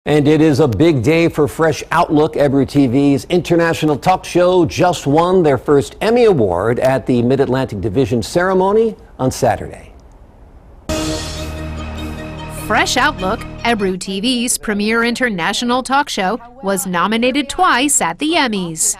And it is a big day for Fresh Outlook. Ebru TV's international talk show just won their first Emmy Award at the Mid-Atlantic Division ceremony on Saturday. Fresh Outlook, Ebru TV's premier international talk show, was nominated twice at the Emmys.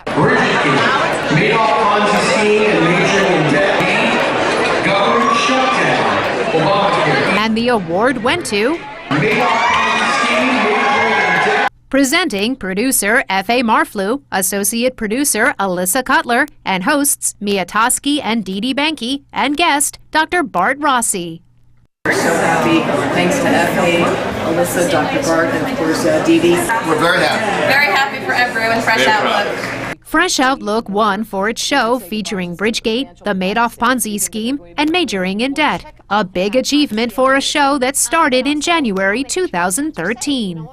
Made off Ponzi scheme and majoring in debt. Government shutdown. Obamacare. And the award went to Made off Ponzi scheme, majoring in debt. presenting producer F.A. Marflew, associate producer Alyssa Cutler, and hosts Mia Toski and Dee Dee Banky, and guest Dr. Bart Rossi. We're so happy. Thanks to F.A., Alyssa, Dr. Bart, and of course Dee Dee. We're very happy. Very happy for Ebru and Fresh Outlook. Fresh Outlook won for its show featuring Bridgegate, the Madoff Ponzi scheme, and majoring in debt. A big achievement for a show that started in January 2013.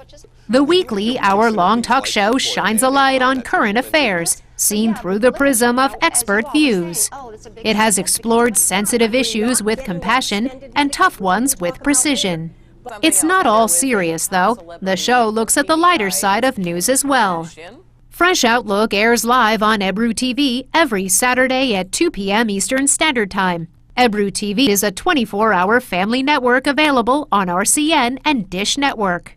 The weekly, hour-long talk show shines a light on current affairs, seen through the prism of expert views. It has explored sensitive issues with compassion and tough ones with precision. It's not all serious, though. The show looks at the lighter side of news as well. Fresh Outlook airs live on Ebru TV every Saturday at 2 p.m. Eastern Standard Time. Ebru TV is a 24-hour family network available on RCN and Dish Network.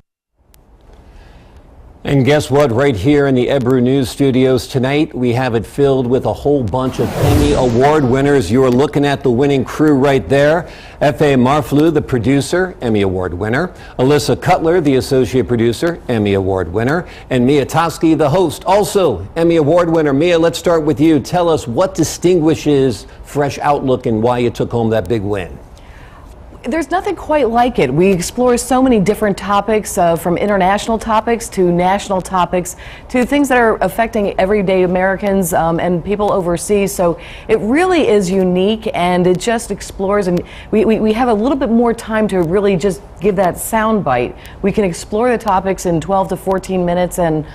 And guess what? Right here in the Ebru News Studios tonight, we have it filled with a whole bunch of Emmy Award winners. You're looking at the winning crew right there. F.A. Marflew, the producer, Emmy Award winner. Alyssa Cutler, the associate producer, Emmy Award winner. And Mia Toski, the host, also Emmy Award winner. Mia, let's start with you. Tell us what distinguishes Fresh Outlook and why you took home that big win. There's nothing quite like it. We explore so many different topics, from international topics to national topics to things that are affecting everyday Americans and people overseas. So it really is unique, and it just explores, and we have a little bit more time to really just give that sound bite. We can explore the topics in 12 to 14 minutes, and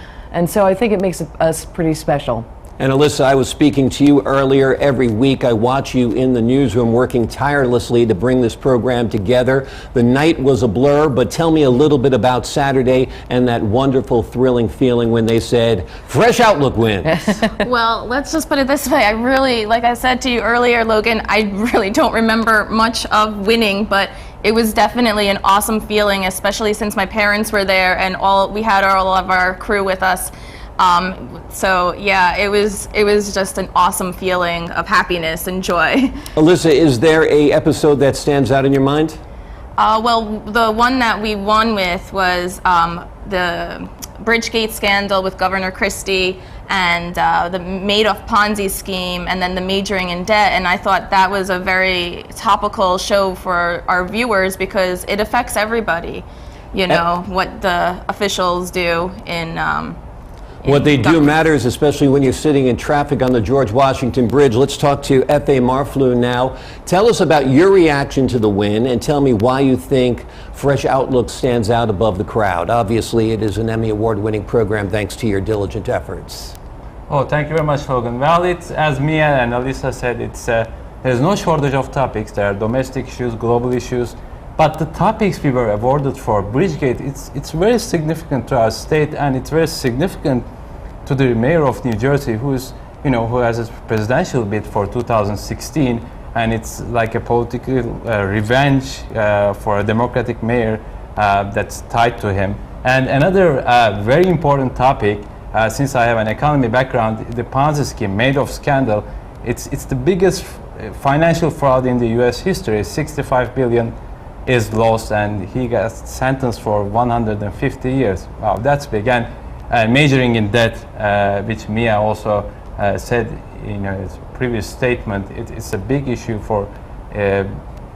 so I think it makes us pretty special. And Alyssa, I was speaking to you earlier. Every week I watch you in the newsroom working tirelessly to bring this program together. The night was a blur, but tell me a little bit about Saturday and that wonderful, thrilling feeling when they said, Fresh Outlook wins. Well, let's just put it this way. I really, like I said to you earlier, Logan, I really don't remember much of winning, but it was definitely an awesome feeling, especially since my parents were there and we had all of our crew with us. So yeah, it was just an awesome feeling of happiness and joy. Alyssa, is there a episode that stands out in your mind? Well, the one that we won with was the Bridgegate scandal with Governor Christie and the Madoff Ponzi scheme, and then the majoring in debt. And I thought that was a very topical show for our viewers because it affects everybody. You know, what the officials do in what they do matters, especially when you're sitting in traffic on the George Washington Bridge. Let's talk to F.A. Marflew now. Tell us about your reaction to the win and tell me why you think Fresh Outlook stands out above the crowd. Obviously, it is an Emmy Award-winning program thanks to your diligent efforts. Oh, thank you very much, Logan. Well, it's, as Mia and Alyssa said, there's no shortage of topics. There are domestic issues, global issues. But the topics we were awarded for, Bridgegate, it's very significant to our state, and it's very significant to the mayor of New Jersey, who has a presidential bid for 2016, and it's like a political revenge for a Democratic mayor that's tied to him. And another very important topic, since I have an economy background, the Ponzi scheme, Madoff scandal. It's the biggest financial fraud in the U.S. history. 65 billion is lost, and he got sentenced for 150 years. Wow, that's big. And majoring in debt, which Mia also said in his previous statement, it's a big issue for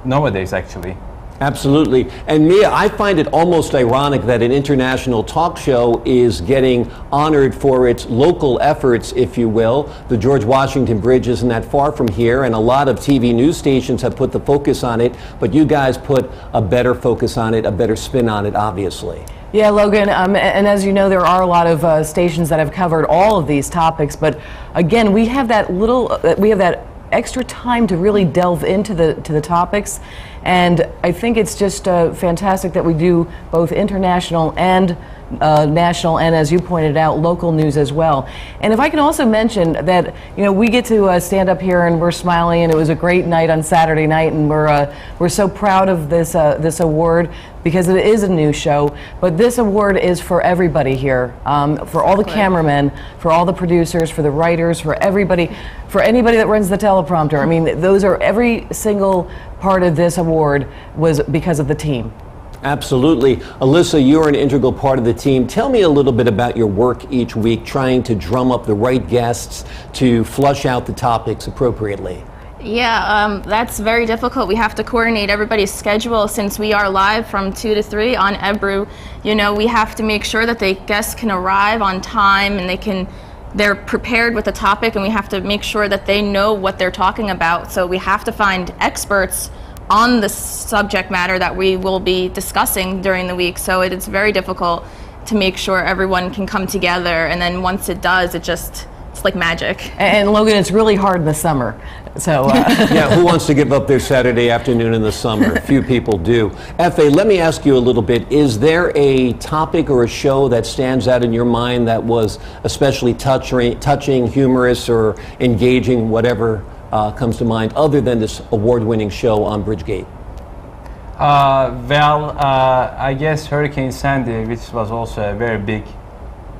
nowadays, actually. Absolutely. And Mia, I find it almost ironic that an international talk show is getting honored for its local efforts, if you will. The George Washington Bridge isn't that far from here, and a lot of TV news stations have put the focus on it, but you guys put a better focus on it, a better spin on it, obviously. Yeah, Logan, and as you know, there are a lot of stations that have covered all of these topics, but again, we have that extra time to really delve into the topics, and I think it's just fantastic that we do both international and national, and as you pointed out, local news as well. And if I can also mention that, you know, we get to stand up here and we're smiling, and it was a great night on Saturday night, and we're so proud of this this award because it is a new show. But this award is for everybody here, for all the cameramen, for all the producers, for the writers, for everybody, for anybody that runs the teleprompter. I mean, those are every single part of this award was because of the team. Absolutely. Alyssa, you're an integral part of the team. Tell me a little bit about your work each week, trying to drum up the right guests to flush out the topics appropriately. Yeah, that's very difficult. We have to coordinate everybody's schedule since we are live from 2 to 3 on Ebru. You know, we have to make sure that the guests can arrive on time and they're prepared with the topic, and we have to make sure that they know what they're talking about. So we have to find experts on the subject matter that we will be discussing during the week. So it's very difficult to make sure everyone can come together, and then once it does, it's like magic. And Logan, it's really hard in the summer. So yeah, who wants to give up their Saturday afternoon in the summer? Few people do. F.A., let me ask you a little bit. Is there a topic or a show that stands out in your mind that was especially touching, humorous, or engaging, whatever comes to mind, other than this award-winning show on Bridgegate? I guess Hurricane Sandy, which was also a very big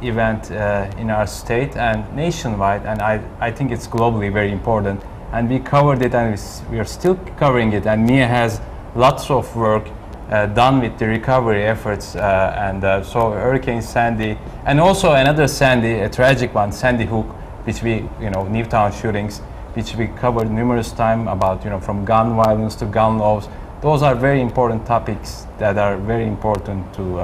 event in our state and nationwide, and I think it's globally very important. And we covered it, and we are still covering it. And Mia has lots of work done with the recovery efforts, so Hurricane Sandy, and also another Sandy, a tragic one, Sandy Hook, which Newtown shootings, which we covered numerous times about, from gun violence to gun laws. Those are very important topics that are very important to,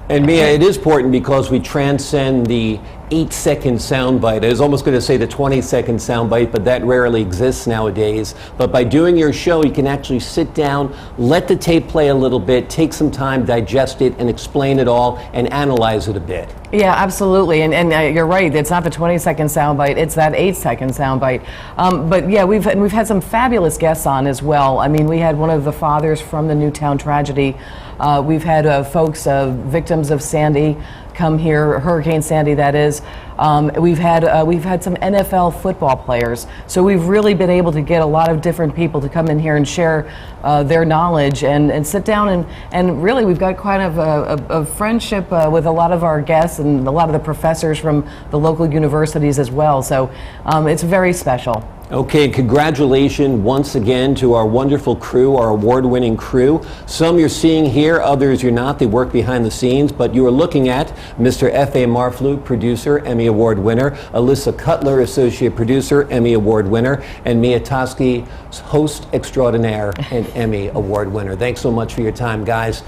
And Mia, it is important because we transcend the 8-second soundbite. I was almost going to say the 20-second soundbite, but that rarely exists nowadays. But by doing your show, you can actually sit down, let the tape play a little bit, take some time, digest it, and explain it all, and analyze it a bit. Yeah, absolutely, and you're right. It's not the 20-second soundbite; it's that 8-second soundbite. But yeah, we've had some fabulous guests on as well. I mean, we had one of the fathers from the Newtown tragedy. We've had folks, victims of Sandy, come here, Hurricane Sandy, that is. We've had some NFL football players. So we've really been able to get a lot of different people to come in here and share their knowledge and sit down and really we've got kind of a friendship with a lot of our guests and a lot of the professors from the local universities as well. So it's very special. Okay, congratulations once again to our wonderful crew, our award-winning crew. Some you're seeing here, others you're not. They work behind the scenes, but you are looking at Mr. F.A. Marflou, producer, Emmy Award winner, Alyssa Cutler, associate producer, Emmy Award winner, and Mia Toski, host extraordinaire and Emmy Award winner. Thanks so much for your time, guys.